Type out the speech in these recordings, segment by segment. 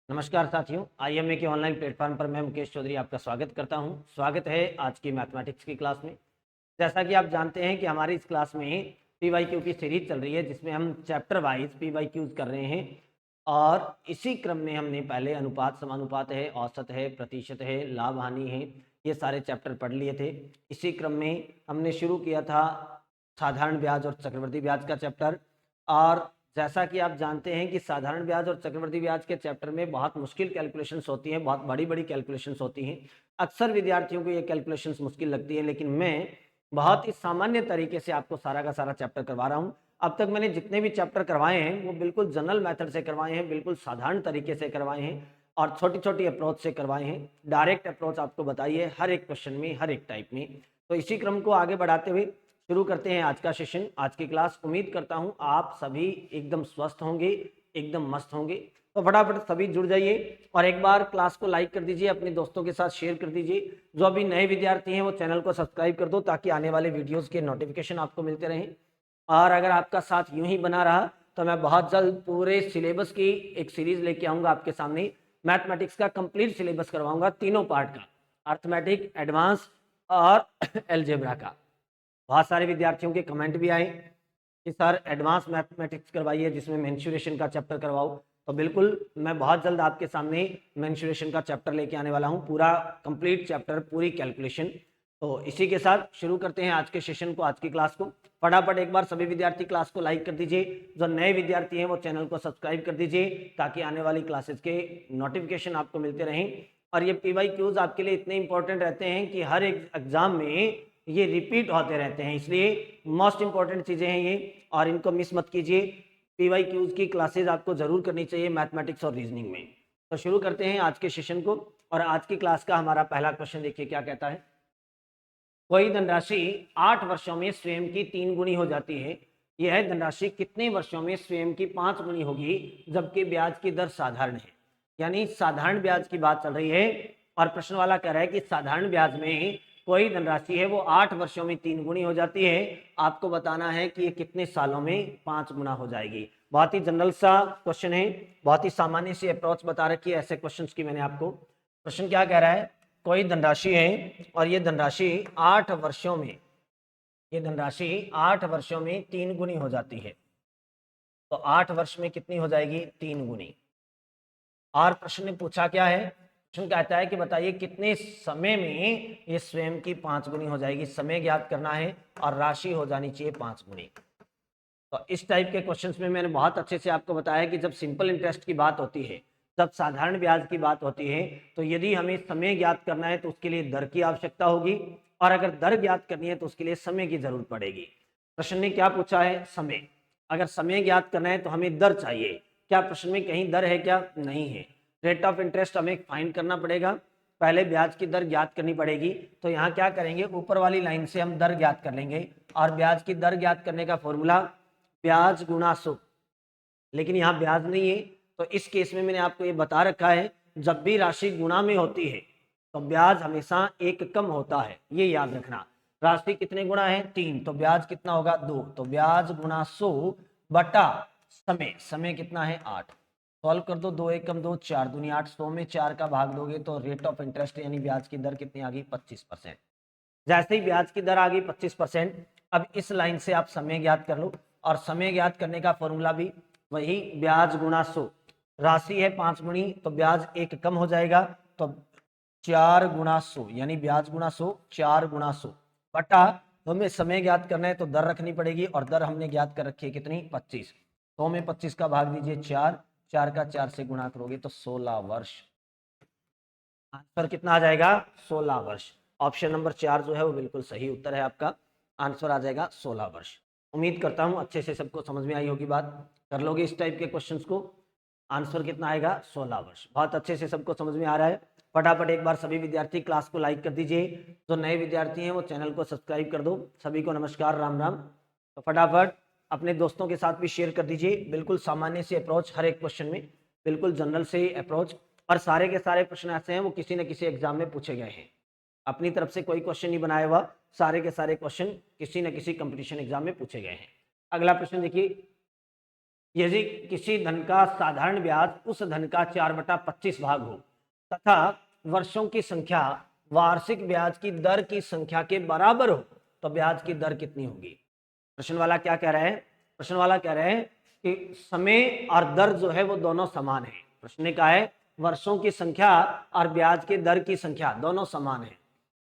नमस्कार साथियों, आईएमए के ऑनलाइन प्लेटफॉर्म पर मैं मुकेश चौधरी आपका स्वागत करता हूं। स्वागत है आज की मैथमेटिक्स की क्लास में। जैसा कि आप जानते हैं कि हमारी इस क्लास में पीवाईक्यू की सीरीज चल रही है, जिसमें हम चैप्टर वाइज पीवाईक्यूज कर रहे हैं। और इसी क्रम में हमने पहले अनुपात, समानुपात है, औसत है, प्रतिशत है, लाभ हानि है, ये सारे चैप्टर पढ़ लिए थे। इसी क्रम में हमने शुरू किया था साधारण ब्याज और चक्रवृद्धि ब्याज का चैप्टर। और जैसा कि आप जानते हैं कि साधारण ब्याज और चक्रवृद्धि ब्याज के चैप्टर में बहुत मुश्किल कैलकुलेशंस होती हैं, बहुत बड़ी बड़ी कैलकुलेशंस होती हैं। अक्सर विद्यार्थियों को ये कैलकुलेशंस मुश्किल लगती है, लेकिन मैं बहुत ही सामान्य तरीके से आपको सारा का सारा चैप्टर करवा रहा हूँ। अब तक मैंने जितने भी चैप्टर करवाए हैं वो बिल्कुल जनरल मेथड से करवाए हैं, बिल्कुल साधारण तरीके से करवाए हैं और छोटी छोटी अप्रोच से करवाए हैं। डायरेक्ट अप्रोच आपको बताइए हर एक क्वेश्चन में, हर एक टाइप में। तो इसी क्रम को आगे बढ़ाते हुए शुरू करते हैं आज का सेशन, आज की क्लास। उम्मीद करता हूं आप सभी एकदम स्वस्थ होंगे, एकदम मस्त होंगे। तो फटाफट सभी जुड़ जाइए और एक बार क्लास को लाइक कर दीजिए, अपने दोस्तों के साथ शेयर कर दीजिए। जो अभी नए विद्यार्थी हैं वो चैनल को सब्सक्राइब कर दो, ताकि आने वाले वीडियोस के नोटिफिकेशन आपको मिलते रहें। और अगर आपका साथ यूं ही बना रहा तो मैं बहुत जल्द पूरे सिलेबस की एक सीरीज लेके आऊंगा आपके सामने। मैथमेटिक्स का कंप्लीट सिलेबस करवाऊंगा, तीनों पार्ट का, अर्थमेटिक, एडवांस और एलजेब्रा का। बहुत सारे विद्यार्थियों के कमेंट भी आए कि सर एडवांस मैथमेटिक्स करवाइए, जिसमें मेंसुरेशन का चैप्टर करवाओ। तो बिल्कुल मैं बहुत जल्द आपके सामने मेंसुरेशन का चैप्टर लेके आने वाला हूँ, पूरा कंप्लीट चैप्टर, पूरी कैलकुलेशन। तो इसी के साथ शुरू करते हैं आज के सेशन को, आज की क्लास को। फटाफट एक बार सभी विद्यार्थी क्लास को लाइक कर दीजिए। जो नए विद्यार्थी हैं वो चैनल को सब्सक्राइब कर दीजिए, ताकि आने वाली क्लासेस के नोटिफिकेशन आपको मिलते रहें। और ये पीवाईक्यूज आपके लिए इतने इंपॉर्टेंट रहते हैं कि हर एक एग्जाम में ये रिपीट होते रहते हैं, इसलिए मोस्ट इंपॉर्टेंट चीज़ें हैं ये, और इनको मिस मत कीजिए। पीवाईक्यूज की क्लासेज आपको जरूर करनी चाहिए मैथमेटिक्स और रीजनिंग में। तो शुरू करते हैं आज के सेशन को। और आज की क्लास का हमारा पहला क्वेश्चन देखिए क्या कहता है। कोई धनराशि 8 वर्षों में स्वयं की 3 गुनी हो जाती है। यह धनराशि कितने वर्षों में स्वयं की 5 गुनी होगी, जबकि ब्याज की दर साधारण है। यानी साधारण ब्याज की बात चल रही है और प्रश्न वाला कह रहा है कि साधारण ब्याज में कोई धनराशि है वो 8 वर्षों में 3 गुनी हो जाती है। आपको बताना है कि ये कितने सालों में 5 गुना हो जाएगी। बहुत ही जनरल सा क्वेश्चन है, बहुत ही सामान्य सी अप्रोच बता रखी है ऐसे क्वेश्चंस की मैंने आपको। प्रश्न क्या कह रहा है, कोई धनराशि है और ये धनराशि 8 वर्षों में, ये धनराशि 8 वर्षों में 3 गुनी हो जाती है। तो 8 वर्ष में कितनी हो जाएगी, 3 गुनी। और प्रश्न ने पूछा क्या है, प्रश्न कहता है कि बताइए कितने समय में ये स्वयं की 5 गुनी हो जाएगी। समय ज्ञात करना है और राशि हो जानी चाहिए 5 गुनी। तो इस टाइप के क्वेश्चंस में मैंने बहुत अच्छे से आपको बताया कि जब सिंपल इंटरेस्ट की बात होती है, जब साधारण ब्याज की बात होती है, तो यदि हमें समय ज्ञात करना है तो उसके लिए दर की आवश्यकता होगी, और अगर दर ज्ञात करनी है तो उसके लिए समय की जरूरत पड़ेगी। प्रश्न ने क्या पूछा है, समय। अगर समय ज्ञात करना है तो हमें दर चाहिए। क्या प्रश्न में कहीं दर है, क्या नहीं है। रेट ऑफ इंटरेस्ट हमें फाइंड करना पड़ेगा, पहले ब्याज की दर ज्ञात करनी पड़ेगी। तो यहाँ क्या करेंगे, ऊपर वाली लाइन से हम दर ज्ञात कर लेंगे, और ब्याज की दर ज्ञात करने का फॉर्मूला ब्याज गुणा सूद। लेकिन यहाँ ब्याज नहीं है, तो इस केस में मैंने आपको ये बता रखा है, जब भी राशि गुणा में होती है तो ब्याज हमेशा एक कम होता है, ये याद रखना। राशि कितने गुणा है, 3, तो ब्याज कितना होगा, 2। तो ब्याज गुणा 100 बटा समय, समय कितना है 8। सॉल्व कर दो, 2 1 कम 2, 4 दूनी 8, 100 में 4 का भाग दोगे तो रेट ऑफ इंटरेस्ट यानी ब्याज की दर कितनी आ गई, 25%। जैसे ही ब्याज की दर आ गई 25%, अब इस लाइन से आप समय ज्ञात कर लो, और समय ज्ञात करने का फॉर्मूला भी वही ब्याज गुणा 100। राशि है 5 गुनी, तो ब्याज एक कम हो जाएगा, तो 4 गुणा 100 यानी ब्याज गुणा 100, 4 गुणा 100 बटा, तो हमें समय ज्ञात करना है तो दर रखनी पड़ेगी, और दर हमने ज्ञात कर रखी है कितनी, 25। 100 में 25 का भाग दीजिए 4, 4 का 4 से गुणा करोगे तो 16 वर्ष। आंसर कितना आ जाएगा, 16 वर्ष। ऑप्शन नंबर 4 जो है वो बिल्कुल सही उत्तर है आपका। आंसर आ जाएगा 16 वर्ष। उम्मीद करता हूं अच्छे से सबको समझ में आई होगी बात, कर लोगे इस टाइप के क्वेश्चंस को। आंसर कितना आएगा, 16 वर्ष। बहुत अच्छे से सबको समझ में आ रहा है। फटाफट एक बार सभी विद्यार्थी क्लास को लाइक कर दीजिए। जो नए विद्यार्थी हैं वो चैनल को सब्सक्राइब कर दो। सभी को नमस्कार, राम राम। तो फटाफट अपने दोस्तों के साथ भी शेयर कर दीजिए। बिल्कुल सामान्य से अप्रोच हर एक क्वेश्चन में, बिल्कुल जनरल से अप्रोच, और सारे के सारे प्रश्न ऐसे हैं वो किसी न किसी एग्जाम में पूछे गए हैं। अपनी तरफ से कोई क्वेश्चन नहीं बनाया हुआ, सारे के सारे क्वेश्चन किसी न किसी कंपटीशन एग्जाम में पूछे गए हैं। अगला प्रश्न देखिए, यदि किसी धन का साधारण ब्याज उस धन का 4/25 भाग हो तथा वर्षों की संख्या वार्षिक ब्याज की दर की संख्या के बराबर हो तो ब्याज की दर कितनी होगी। प्रश्न वाला क्या कह रहे हैं, प्रश्न वाला कह रहे हैं कि समय और दर जो है वो दोनों समान है। प्रश्न ने कहा है वर्षों की संख्या और ब्याज की दर की संख्या दोनों समान है,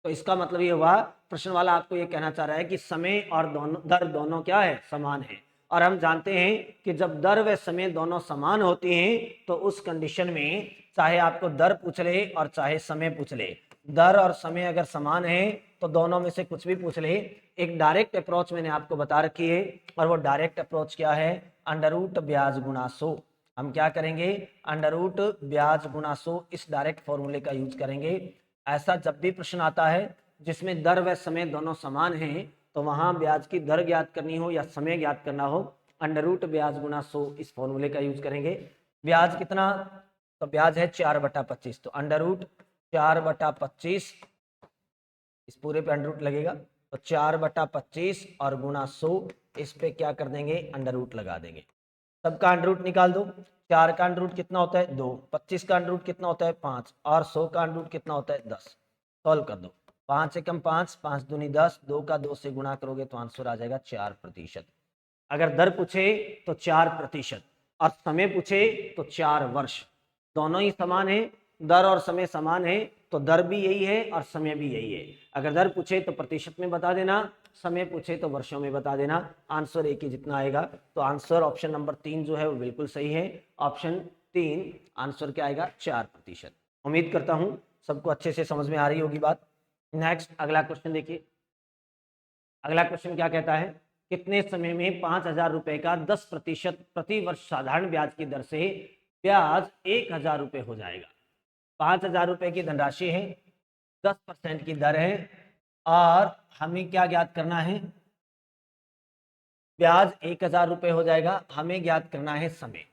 तो इसका मतलब ये हुआ प्रश्न वाला आपको ये कहना चाह रहा है कि समय और दर दोनों क्या है, समान है। और हम जानते हैं कि जब दर व समय दोनों समान होती हैं तो उस कंडीशन में चाहे आपको दर पूछ ले और चाहे समय पूछ ले, दर और समय अगर समान है तो दोनों में से कुछ भी पूछ ले। एक डायरेक्ट अप्रोच मैंने आपको बता रखी है और वो डायरेक्ट अप्रोच क्या है, अंडर रूट ब्याज गुणा 100। हम क्या करेंगे, अंडर रूट ब्याज गुणा 100 इस डायरेक्ट फॉर्मूले का यूज करेंगे। ऐसा जब भी प्रश्न आता है जिसमें दर व समय दोनों समान हैं तो वहां ब्याज की दर ज्ञात करनी हो या समय ज्ञात करना हो, अंडर रूट ब्याज गुणा 100 इस फॉर्मूले का यूज करेंगे। ब्याज कितना, तो ब्याज है 4/25, तो अंडर रूट 4/25 इस पूरे पे अंडर रूट लगेगा, तो 4/25 और गुणा 100 इस पे क्या कर देंगे, अंडर रूट लगा देंगे। सबका अंडर रूट निकाल दो। 4 का अंडर रूट कितना होता है 2, 25 का अंडर रूट कितना होता है 5 और 100 का अंडर रूट कितना होता है 10। सॉल्व कर दो। 5 एकम 5, 5 दूनी 10, 2 का 2 से गुणा करोगे तो आंसर आ जाएगा 4%। अगर दर पूछे तो 4% और समय पूछे तो 4 वर्ष। दोनों ही समान है, दर और समय समान है तो दर भी यही है और समय भी यही है। अगर दर पूछे तो प्रतिशत में बता देना, समय पूछे तो वर्षों में बता देना। आंसर एक ही जितना आएगा, तो आंसर ऑप्शन नंबर 3 जो है वो बिल्कुल सही है। ऑप्शन 3 आंसर क्या आएगा, 4%। उम्मीद करता हूं सबको अच्छे से समझ में आ रही होगी बात। नेक्स्ट अगला क्वेश्चन देखिए। अगला क्वेश्चन क्या कहता है, कितने समय में 5,000 रुपए का 10% प्रति वर्ष साधारण ब्याज की दर से ब्याज 1,000 रुपए हो जाएगा। 5,000 रुपए की धनराशि है, 10% की दर है और हमें क्या ज्ञात करना है, ब्याज 1,000 रुपए हो जाएगा। हमें ज्ञात करना है समय,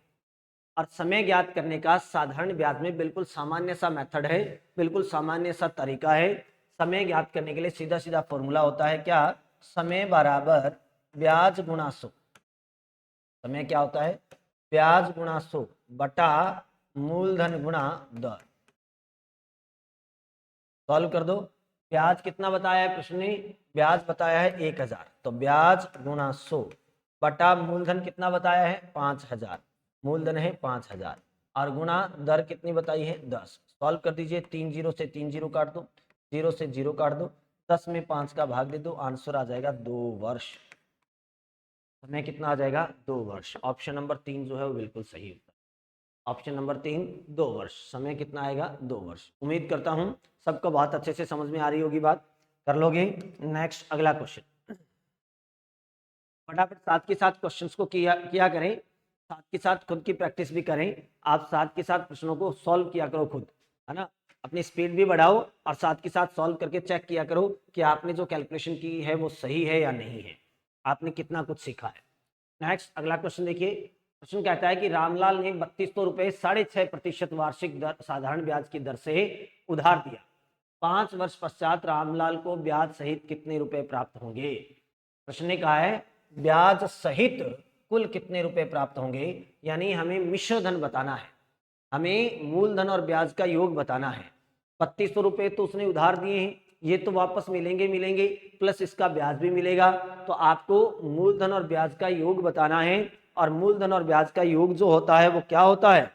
और समय ज्ञात करने का साधारण ब्याज में बिल्कुल सामान्य सा मेथड है, बिल्कुल सामान्य सा तरीका है। समय ज्ञात करने के लिए सीधा सीधा फॉर्मूला होता है क्या, समय बराबर ब्याज गुणा 100। समय क्या होता है, ब्याज गुणा 100 बटा मूलधन गुणा दर। सॉल्व कर दो। ब्याज कितना बताया है प्रश्न ने, ब्याज बताया है 1,000, तो ब्याज गुणा 100 बटा मूलधन कितना बताया है 5,000, मूलधन है 5,000 और गुणा दर कितनी बताई है 10। सॉल्व कर दीजिए, 3 जीरो से 3 जीरो काट दो, 0 से 0 काट दो, 10 में 5 का भाग दे दो, आंसर आ जाएगा 2 वर्ष। समय कितना आ जाएगा 2 वर्ष। ऑप्शन नंबर 3 जो है वो बिल्कुल सही होता है। ऑप्शन नंबर 3 2 वर्ष। समय कितना आएगा 2 वर्ष। उम्मीद करता हूं सबको बहुत अच्छे से समझ में आ रही होगी बात, कर लोगे। नेक्स्ट अगला क्वेश्चन, फटाफट साथ के साथ क्वेश्चंस को किया करें, साथ के साथ खुद की प्रैक्टिस भी करें। आप साथ के साथ प्रश्नों को सॉल्व किया करो खुद, है ना। अपनी स्पीड भी बढ़ाओ और साथ के साथ सॉल्व करके चेक किया करो कि आपने जो कैलकुलेशन की है वो सही है या नहीं है, आपने कितना कुछ सीखा है। नेक्स्ट अगला क्वेश्चन देखिए। क्वेश्चन कहता है कि रामलाल ने 3200 रुपए 6.5% वार्षिक दर साधारण ब्याज की दर से उधार दिया। 5 वर्ष पश्चात रामलाल को ब्याज सहित कितने रुपए प्राप्त होंगे। प्रश्न ने कहा है ब्याज सहित कुल कितने रुपए प्राप्त होंगे, यानी हमें मिश्र धन बताना है, हमें मूलधन और ब्याज का योग बताना है। 3200 रुपए तो उसने उधार दिए हैं, ये तो वापस मिलेंगे मिलेंगे, प्लस इसका ब्याज भी मिलेगा, तो आपको मूलधन और ब्याज का योग बताना है। और मूलधन और ब्याज का योग जो होता है वो क्या होता है,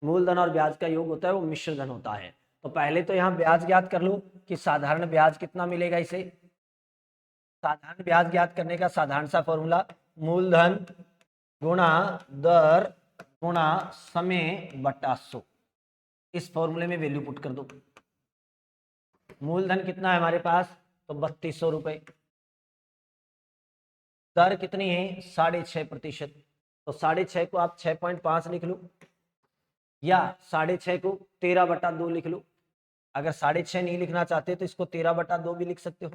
मूलधन और ब्याज का योग होता है वो मिश्र धन होता है। तो पहले तो यहाँ ब्याज ज्ञात कर लो कि साधारण ब्याज कितना मिलेगा इसे। साधारण ब्याज ज्ञात करने का साधारण सा फॉर्मूला, मूलधन गुणा दर गुणा समय बटा 100। इस फॉर्मूले में वैल्यू पुट कर दो। मूलधन कितना है हमारे पास, तो 3200 रुपए। दर कितनी है 6.5%, तो 6.5 को आप 6.5 लिख लो या 6.5 को 13/2 लिख लो। अगर 6.5 नहीं लिखना चाहते तो इसको 13/2 भी लिख सकते हो।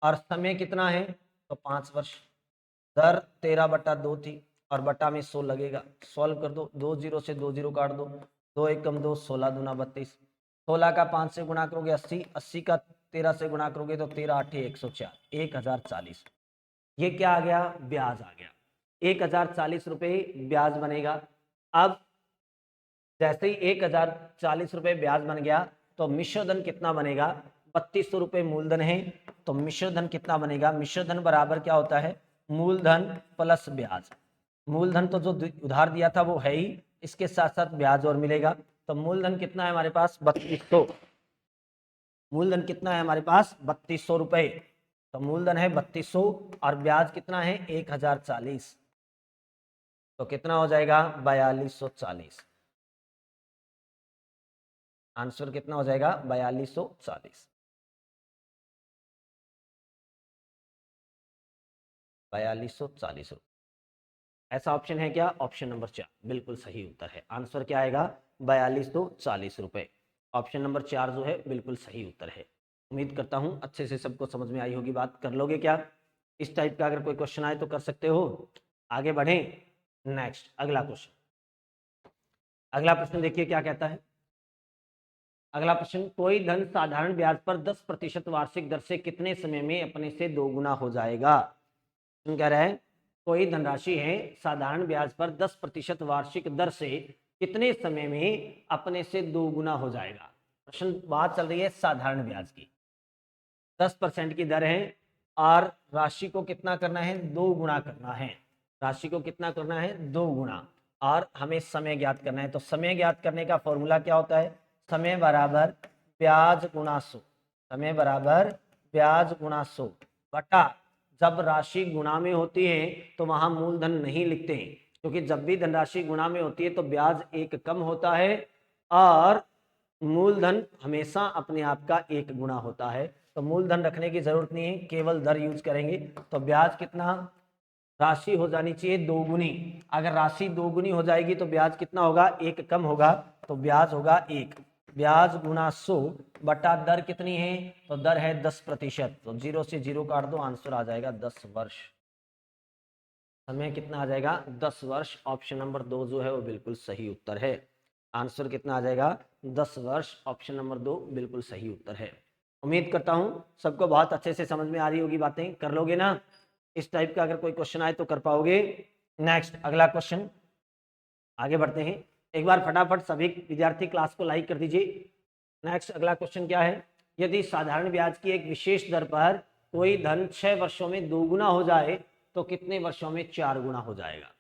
और समय कितना है, तो 5 वर्ष। दर 13/2 थी और बटा में 100 लगेगा। सॉल्व कर दो, 2 जीरो से 2 जीरो काट दो, 2 एकम 2, 16 दूना 32, 16 का 5 से गुणा करोगे 80, 80 का 13 से गुणा करोगे तो 13 8 104, 1040। ये क्या आ गया, ब्याज आ गया। 1040 रुपये ब्याज बनेगा। अब जैसे ही 1040 रुपये ब्याज बन गया तो मिश्रधन कितना बनेगा, 3200 रुपये मूलधन है, तो मिश्रधन कितना बनेगा, मिश्रधन बराबर क्या होता है, मूलधन प्लस ब्याज। मूलधन तो जो उधार दिया था वो है ही, इसके साथ साथ ब्याज और मिलेगा। तो मूलधन कितना है हमारे पास, 3200। मूलधन कितना है हमारे पास, 3200 रुपये। तो मूलधन है 3200 और ब्याज कितना है 1040, तो कितना हो जाएगा 4240। आंसर कितना हो जाएगा 4240। 4240 रुपये ऐसा ऑप्शन है क्या, ऑप्शन नंबर 4 बिल्कुल सही उत्तर है। आंसर क्या आएगा 4240 रुपये। ऑप्शन नंबर 4 जो है बिल्कुल सही उत्तर है। उम्मीद करता हूँ अच्छे से सबको समझ में आई होगी बात। कर लोगे क्या, इस टाइप का अगर कोई क्वेश्चन आए तो कर सकते हो। आगे बढ़ें, नेक्स्ट अगला क्वेश्चन। अगला प्रश्न देखिए क्या कहता है। अगला प्रश्न, कोई धन साधारण ब्याज पर 10% वार्षिक दर से कितने समय में अपने से दोगुना हो जाएगा। कह रहा है कोई धनराशि है साधारण ब्याज पर 10% वार्षिक दर से कितने समय में अपने से दोगुना हो जाएगा। प्रश्न बात चल रही है साधारण ब्याज की, 10% की दर है और राशि को कितना करना है, 2 गुना करना है। राशि को कितना करना है, 2 गुना, और हमें समय ज्ञात करना है। तो समय ज्ञात करने का फॉर्मूला क्या होता है, समय बराबर ब्याज गुणा 100। समय बराबर ब्याज गुणा 100 बटा, जब राशि गुणा में होती है तो वहां मूलधन नहीं लिखते हैं, क्योंकि जब भी धनराशि गुणा में होती है तो ब्याज एक कम होता है और मूलधन हमेशा अपने आप का 1 गुना होता है। तो मूलधन रखने की जरूरत नहीं है, केवल दर यूज करेंगे। तो ब्याज कितना, राशि हो जानी चाहिए 2 गुनी। अगर राशि 2 गुनी हो जाएगी तो ब्याज कितना होगा, 1 कम होगा, तो ब्याज होगा 1। ब्याज गुना 100 बटा दर कितनी है, तो दर है 10%। तो 0 से 0 काट दो, आंसर आ जाएगा 10 वर्ष। समय कितना आ जाएगा 10 वर्ष। ऑप्शन नंबर 2 जो है वो बिल्कुल सही उत्तर है। आंसर कितना आ जाएगा 10 वर्ष। ऑप्शन नंबर 2 बिल्कुल सही उत्तर है। उम्मीद करता हूं सबको बहुत अच्छे से समझ में आ रही होगी बातें। कर लोगे ना, इस टाइप का अगर कोई क्वेश्चन आए तो कर पाओगे। नेक्स्ट अगला क्वेश्चन, आगे बढ़ते हैं। एक बार फटाफट सभी विद्यार्थी क्लास को लाइक कर दीजिए। नेक्स्ट अगला क्वेश्चन क्या है, यदि साधारण ब्याज की एक विशेष दर पर कोई धन 6 वर्षों में 2 गुना हो जाए तो कितने वर्षों में 4 गुना हो जाएगा।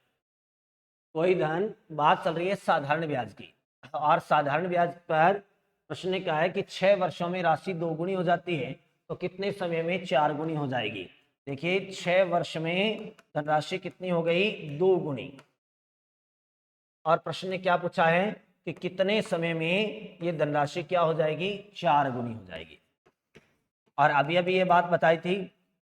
कोई धन, बात चल रही है साधारण ब्याज की, और साधारण ब्याज पर प्रश्न ने कहा है कि 6 वर्षों में राशि 2 गुनी हो जाती है तो कितने समय में 4 गुनी हो जाएगी। देखिए 6 वर्ष में धनराशि कितनी हो गई, 2 गुनी, और प्रश्न ने क्या पूछा है कि कितने समय में ये धनराशि क्या हो जाएगी, 4 गुनी हो जाएगी। और अभी अभी ये बात बताई थी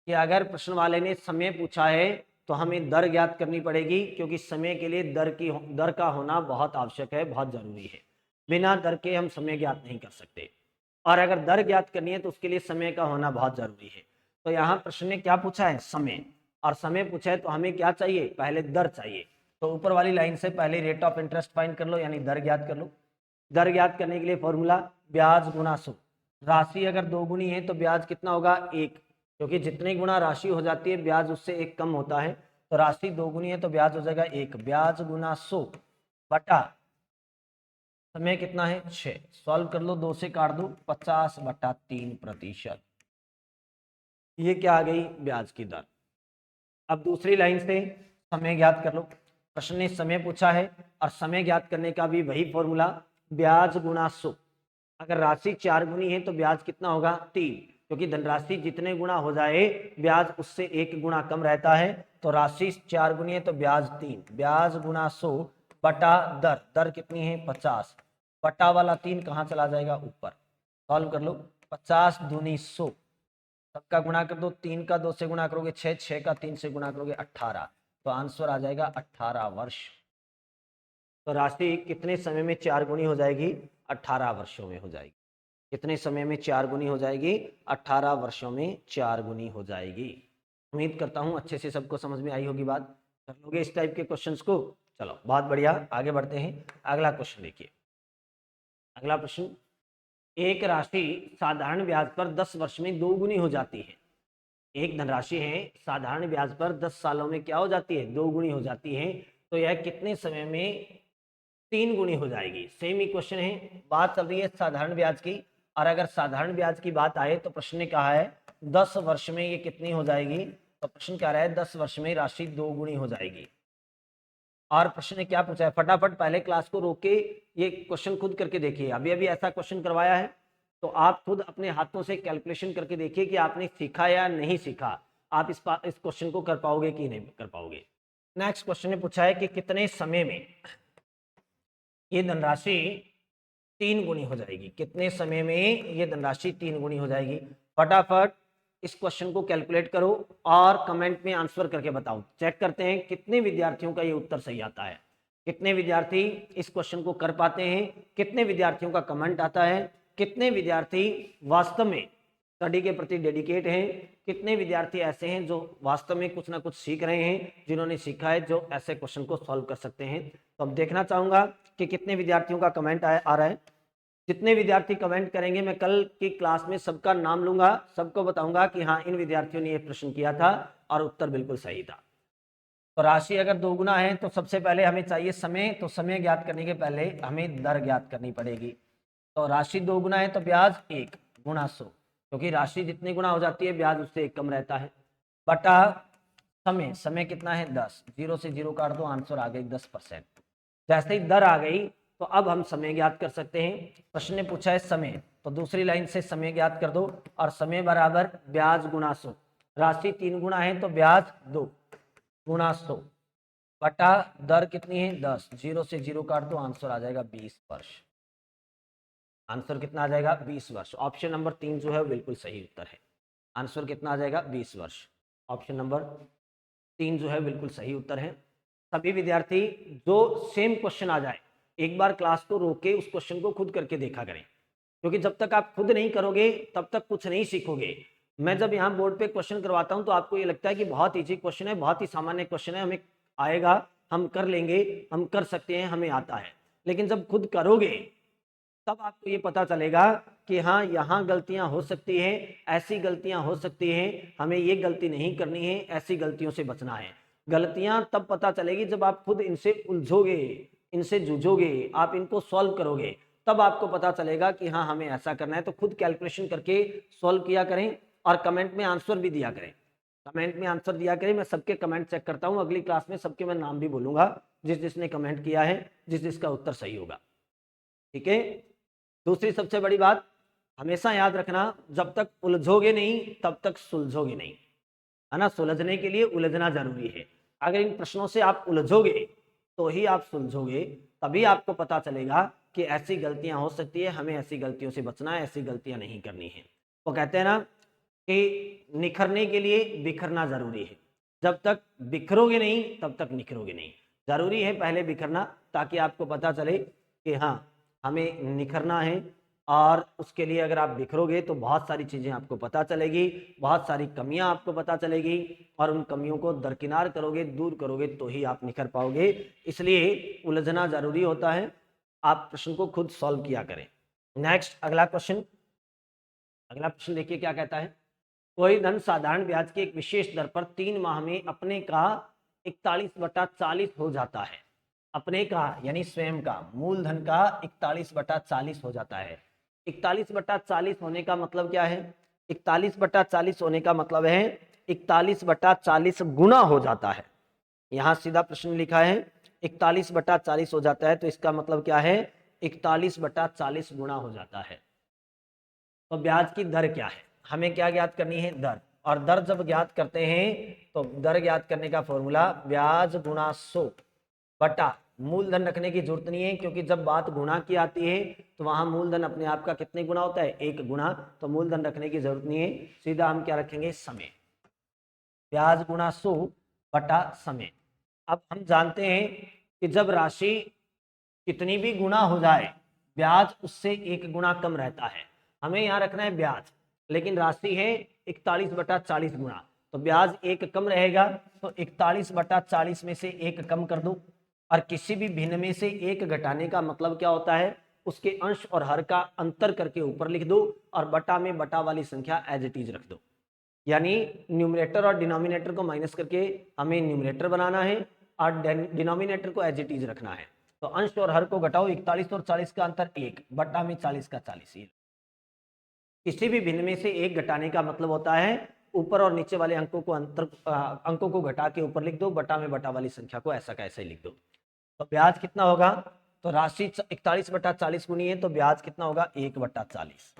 कि अगर प्रश्न वाले ने समय पूछा है तो हमें दर ज्ञात करनी पड़ेगी, क्योंकि समय के लिए दर का होना बहुत आवश्यक है, बहुत जरूरी है। बिना दर के हम समय ज्ञात नहीं कर सकते, और अगर दर ज्ञात करनी है तो उसके लिए समय का होना बहुत जरूरी है। तो यहाँ प्रश्न ने क्या पूछा है, समय, और समय पूछा है तो हमें क्या चाहिए, पहले दर चाहिए। तो ऊपर वाली लाइन से पहले रेट ऑफ इंटरेस्ट फाइंड कर लो, यानी दर ज्ञात कर लो। दर ज्ञात करने के लिए फॉर्मूला ब्याज गुना 100। राशि अगर 2 गुनी है तो ब्याज कितना होगा, 1, क्योंकि जितने गुना राशि हो जाती है ब्याज उससे 1 कम होता है। तो राशि 2 गुनी है तो ब्याज हो जाएगा 1। ब्याज गुना 100 बटा समय कितना है 6। सॉल्व कर लो, 2 से काट दो, 50 बटा 3%। ये क्या आ गई, ब्याज की दर। अब दूसरी लाइन से समय ज्ञात कर लो। प्रश्न ने समय पूछा है और समय ज्ञात करने का भी वही फॉर्मूला, ब्याज गुना 100। अगर राशि 4 गुनी है तो ब्याज कितना होगा, 3, क्योंकि धनराशि जितने गुना हो जाए ब्याज उससे 1 गुना कम रहता है। तो राशि 4 गुनी है तो ब्याज 3। ब्याज गुना 100 बटा दर, दर कितनी है 50, बटा वाला 3 कहाँ चला जाएगा, ऊपर। सॉल्व कर लो, 50 दूनी 100, सबका गुणा कर दो, 3 का 2 से गुणा करोगे 6, 6 का 3 से गुणा करोगे 18। तो आंसर आ जाएगा 18 वर्ष। तो राशि कितने समय में 4 गुनी हो जाएगी, 18 वर्षों में हो जाएगी। कितने समय में 4 गुनी हो जाएगी, 18 वर्षों में 4 गुनी हो जाएगी। उम्मीद करता हूं अच्छे से सबको समझ में आई होगी बात। कर लोगे इस टाइप के क्वेश्चंस को। चलो बहुत बढ़िया, आगे बढ़ते हैं। अगला क्वेश्चन देखिए। अगला प्रश्न, एक राशि साधारण ब्याज पर 10 वर्ष में 2 गुनी हो जाती है। एक धनराशि है साधारण ब्याज पर 10 सालों में क्या हो जाती है, 2 गुनी हो जाती है, तो यह कितने समय में 3 गुनी हो जाएगी। सेम ही क्वेश्चन है, बात चल रही है साधारण ब्याज की, और अगर साधारण ब्याज की बात आए तो प्रश्न ने कहा है 10 वर्ष में ये कितनी हो जाएगी, तो प्रश्न कह रहा है 10 वर्ष में राशि 2 गुनी हो जाएगी। और प्रश्न ने क्या पूछा है, फटाफट पहले क्लास को रोक के ये क्वेश्चन खुद करके देखिए। अभी अभी ऐसा क्वेश्चन करवाया है, तो आप खुद अपने हाथों से कैलकुलेशन करके देखिए कि आपने सीखा या नहीं सीखा, आप इस क्वेश्चन को कर पाओगे कि नहीं कर पाओगे। नेक्स्ट क्वेश्चन ने पूछा है कि कितने समय में ये धनराशि 3 गुनी हो जाएगी, कितने समय में ये धनराशि 3 गुनी हो जाएगी। फटाफट इस क्वेश्चन को कैलकुलेट करो और कमेंट में आंसर करके बताओ। चेक करते हैं कितने विद्यार्थियों का ये उत्तर सही आता है, कितने विद्यार्थी इस क्वेश्चन को कर पाते हैं, कितने विद्यार्थियों का कमेंट आता है, कितने विद्यार्थी वास्तव में स्टडी के प्रति डेडिकेट हैं, कितने विद्यार्थी ऐसे हैं जो वास्तव में कुछ ना कुछ सीख रहे हैं, जिन्होंने सीखा है, जो ऐसे क्वेश्चन को सॉल्व कर सकते हैं। तो अब देखना चाहूंगा कि कितने विद्यार्थियों का कमेंट आ रहा है। जितने विद्यार्थी कमेंट करेंगे मैं कल की क्लास में सबका नाम लूंगा, सबको बताऊंगा कि हाँ इन विद्यार्थियों ने ये प्रश्न किया था और उत्तर बिल्कुल सही था। तो राशि अगर 2 गुना है तो सबसे पहले हमें चाहिए समय, तो समय ज्ञात करने के पहले हमें दर ज्ञात करनी पड़ेगी। तो राशि 2 गुना है तो ब्याज 1 गुना 100, क्योंकि राशि जितनी गुना हो जाती है ब्याज उससे 1 कम रहता है, बटा समय, समय कितना है 10, 0 से 0 काट दो, आंसर आ गई 10%। जैसे ही दर आ गई तो अब हम समय ज्ञात कर सकते हैं। प्रश्न ने पूछा है समय, तो दूसरी लाइन से समय ज्ञात कर दो, और समय बराबर ब्याज गुना 100, राशि 3 गुना है तो ब्याज 2 गुना 100 बटा दर कितनी है 10, 0 से 0 काट दो, आंसर आ जाएगा 20 वर्ष। आंसर कितना आ जाएगा 20 वर्ष। ऑप्शन नंबर 3 जो है बिल्कुल सही उत्तर है। आंसर कितना आ जाएगा 20 वर्ष। ऑप्शन नंबर 3 जो है बिल्कुल सही उत्तर है। सभी विद्यार्थी जो सेम क्वेश्चन आ जाए एक बार क्लास को रोक के उस क्वेश्चन को खुद करके देखा करें, क्योंकि जब तक आप खुद नहीं करोगे तब तक कुछ नहीं सीखोगे। मैं जब यहाँ बोर्ड पे क्वेश्चन करवाता हूँ तो आपको ये लगता है कि बहुत ईजी क्वेश्चन है, बहुत ही सामान्य क्वेश्चन है, हमें आएगा, हम कर लेंगे, हम कर सकते हैं, हमें आता है। लेकिन जब खुद करोगे तब आपको ये पता चलेगा कि हाँ यहाँ गलतियां हो सकती हैं, ऐसी गलतियां हो सकती हैं, हमें ये गलती नहीं करनी है, ऐसी गलतियों से बचना है। गलतियां तब पता चलेगी जब आप खुद इनसे उलझोगे, इनसे जूझोगे, आप इनको सॉल्व करोगे, तब आपको पता चलेगा कि हाँ हमें ऐसा करना है। तो खुद कैलकुलेशन करके सॉल्व किया करें और कमेंट में आंसर भी दिया करें, कमेंट में आंसर दिया करें। मैं सबके कमेंट चेक करता हूँ, अगली क्लास में सबके मैं नाम भी बोलूंगा जिस जिसने कमेंट किया है, जिस जिसका उत्तर सही होगा। ठीक है। दूसरी सबसे बड़ी बात हमेशा याद रखना, जब तक उलझोगे नहीं तब तक सुलझोगे नहीं, है ना। सुलझने के लिए उलझना जरूरी है। अगर इन प्रश्नों से आप उलझोगे तो ही आप सुलझोगे, तभी आपको पता चलेगा कि ऐसी गलतियां हो सकती है, हमें ऐसी गलतियों से बचना है, ऐसी गलतियां नहीं करनी है। वो कहते हैं ना कि निखरने के लिए बिखरना जरूरी है, जब तक बिखरोगे नहीं तब तक निखरोगे नहीं। जरूरी है पहले बिखरना, ताकि आपको पता चले कि हाँ हमें निखरना है। और उसके लिए अगर आप बिखरोगे तो बहुत सारी चीज़ें आपको पता चलेगी, बहुत सारी कमियां आपको पता चलेगी, और उन कमियों को दरकिनार करोगे, दूर करोगे, तो ही आप निखर पाओगे। इसलिए उलझना जरूरी होता है। आप प्रश्न को खुद सॉल्व किया करें। नेक्स्ट अगला क्वेश्चन, अगला प्रश्न देखिए क्या कहता है। कोई धन साधारण ब्याज के एक विशेष दर पर 3 माह में अपने का 41/40 हो जाता है। अपने का यानी स्वयं का मूलधन का 41/40 हो जाता है। 41/40 होने का मतलब क्या है, 41/40 होने का मतलब है 41/40 गुना हो जाता है। यहाँ सीधा प्रश्न लिखा है 41/40 हो जाता है, तो इसका मतलब क्या है 41/40 गुना हो जाता है। तो ब्याज की दर क्या है, हमें क्या ज्ञात करनी है, दर। और दर जब ज्ञात करते हैं तो दर ज्ञात करने का फॉर्मूला ब्याज गुना 100 बटा मूलधन रखने की जरूरत नहीं है, क्योंकि जब बात गुणा की आती है तो वहां मूलधन अपने आप का कितने गुना होता है, 1 गुना, तो मूलधन रखने की जरूरत नहीं है। सीधा हम क्या रखेंगे, समय, ब्याज गुना 100 बटा समय। अब हम जानते हैं कि जब राशि कितनी भी गुना हो जाए ब्याज उससे 1 गुना कम रहता है। हमें यहाँ रखना है ब्याज, लेकिन राशि है 41/40 गुना, तो ब्याज 1 कम रहेगा, तो 41/40 में से 1 कम कर दो। और किसी भी भिन्न में से 1 घटाने का मतलब क्या होता है, उसके अंश और हर का अंतर करके ऊपर लिख दो और बटा में बटा वाली संख्या एज इट इज रख दो। यानी न्यूमरेटर और डिनोमिनेटर को माइनस करके हमें न्यूमरेटर बनाना है और डिनोमिनेटर को एज इट इज रखना है। तो अंश और हर को घटाओ, 41 और 40 का अंतर 1 बटा में 40 का 40। किसी भी भिन्न में से एक घटाने का मतलब होता है ऊपर और नीचे वाले अंकों को अंकों को घटा के ऊपर लिख दो, बटा में बटा वाली संख्या को ऐसा कैसे लिख दो। तो ब्याज कितना होगा, तो राशि 41 बटा 40 गुनी है, तो ब्याज कितना होगा 1 बटा 40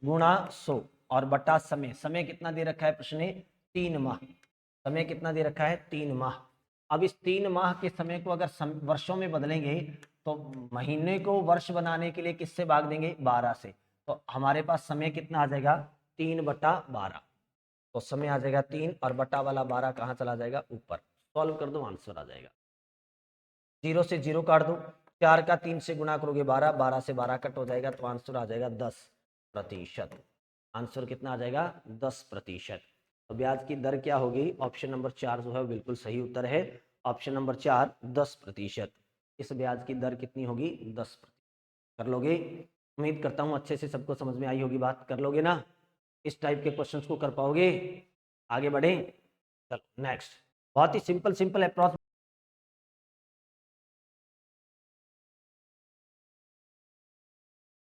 गुणा 100 और बटा समय। समय कितना दे रखा है प्रश्न में, 3 माह। समय कितना दे रखा है, 3 माह। अब इस 3 माह के समय को अगर वर्षों में बदलेंगे तो महीने को वर्ष बनाने के लिए किससे भाग देंगे, 12 से। तो हमारे पास समय कितना आ जाएगा, 3 बटा 12। तो समय आ जाएगा 3 और बटा वाला 12 कहाँ चला जाएगा, ऊपर। सॉल्व कर दो, आंसर आ जाएगा। 0 से 0 काट दो, 4 का 3 से गुणा करोगे 12, 12 से 12 कट हो जाएगा, तो आंसर आ जाएगा 10%। आंसर कितना आ जाएगा, 10%। तो ब्याज की दर क्या होगी, ऑप्शन नंबर 4 जो है बिल्कुल सही उत्तर है। Option number 4 10%। इस ब्याज की दर कितनी होगी, 10%। कर लोगे, उम्मीद करता हूँ अच्छे से सबको समझ में आई होगी बात। कर लोगे ना, इस टाइप के क्वेश्चंस को कर पाओगे। आगे बढ़ें, चलो नेक्स्ट। बहुत ही सिंपल सिंपल अप्रॉक्स